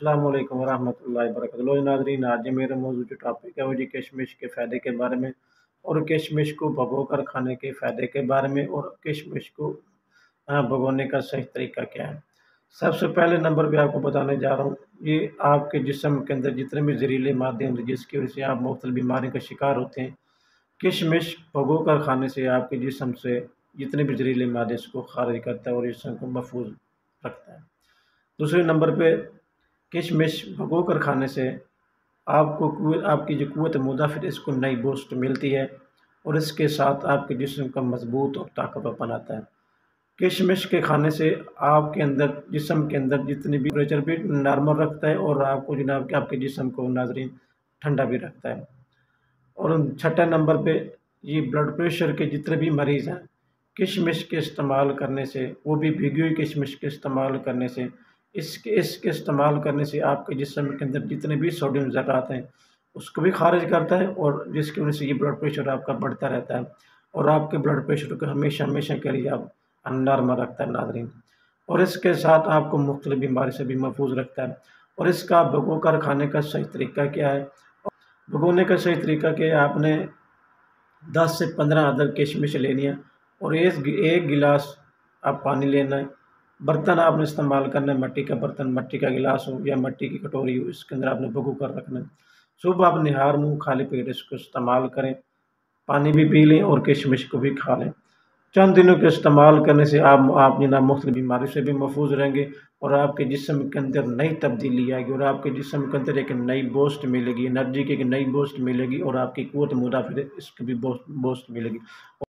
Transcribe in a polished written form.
अस्सलाम वालेकुम वरहमतुल्लाहि वबरकातुहू। लो नाज़रीन, आज मेरा मौजूद जो टॉपिक है वो जी किशमिश के फ़ायदे के बारे में और किशमिश को भिगो कर खाने के फ़ायदे के बारे में और किशमिश को भगोने का सही तरीका क्या है। सबसे पहले नंबर पे आपको बताने जा रहा हूँ, ये आपके जिस्म के अंदर जितने भी ज़हरीले मादे होंगे जिसकी वजह से आप मुख्तलिफ बीमारियों का शिकार होते हैं, किशमिश भिगो कर खाने से आपके जिस्म से जितने भी ज़हरीले मादे इसको खारिज करता है और जिस्म को महफूज रखता है। दूसरे नंबर पे किशमिश भिगो कर खाने से आपकी जो क़ुव्वत मुदाफ़िर इसको नई बूस्ट मिलती है और इसके साथ आपके जिस्म का मज़बूत और ताकतवर बनाता है। किशमिश के खाने से आपके अंदर जिस्म के अंदर जितनी भी टेम्परेचर भी नॉर्मल रखता है और आपको जनाब कि आपके जिस्म को नाज़रीन ठंडा भी रखता है। और छठा नंबर पे ये ब्लड प्रेशर के जितने भी मरीज़ हैं, किशमिश के इस्तेमाल करने से, वो भी भिगी हुई किशमिश के इस्तेमाल करने से, इसके इस्तेमाल करने से आपके जिस्म के अंदर जितने भी सोडियम ज़रात हैं उसको भी खारिज करता है और जिसकी वजह से ये ब्लड प्रेशर आपका बढ़ता रहता है और आपके ब्लड प्रेशर को हमेशा हमेशा के लिए आप नॉर्मल रखता है नाज़रीन। और इसके साथ आपको मुख्तलिफ बीमारी से भी महफूज रखता है। और इसका भिगो कर खाने का सही तरीका क्या है? भिगोने का सही तरीका क्या है? आपने 10 से 15 अदद किशमिश लेनी है और एक गिलास आप पानी लेना है। बर्तन आपने इस्तेमाल करना है, मिट्टी का बर्तन, मिट्टी का गिलास हो या मिट्टी की कटोरी हो, इसके अंदर आपने भिगो कर रखना है। सुबह आप निहार मुँह खाली पेट इसको इस्तेमाल करें, पानी भी पी लें और किशमिश को भी खा लें। चंद दिनों के इस्तेमाल करने से आप जनाब मुख्तलिफ बीमारी से भी महफूज रहेंगे और आपके जिस्म के अंदर नई तब्दीली आएगी और आपके जिस्म के अंदर एक नई बूस्ट मिलेगी, एनर्जी की एक नई बूस्ट मिलेगी और आपकी क़ुव्वत मुदाफ़िर इसकी भी बूस्ट मिलेगी।